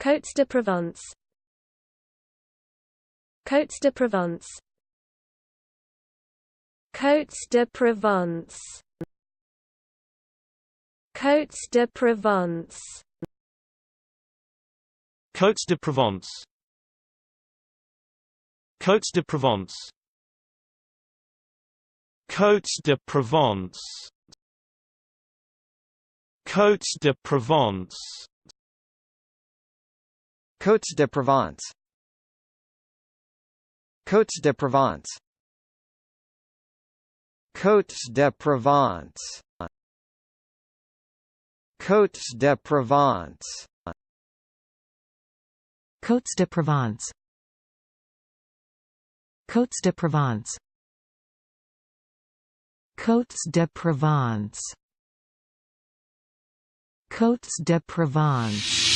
Cotes de Provence. Cotes de Provence. Cotes de Provence. Cotes de Provence. Cotes de Provence. Cotes de Provence. Cotes de Provence. Cotes de Provence. Cotes de Provence. Cotes de Provence. Cotes de Provence. Cotes de Provence. Cotes de Provence. Cotes de Provence. Cotes de Provence. Cotes de Provence.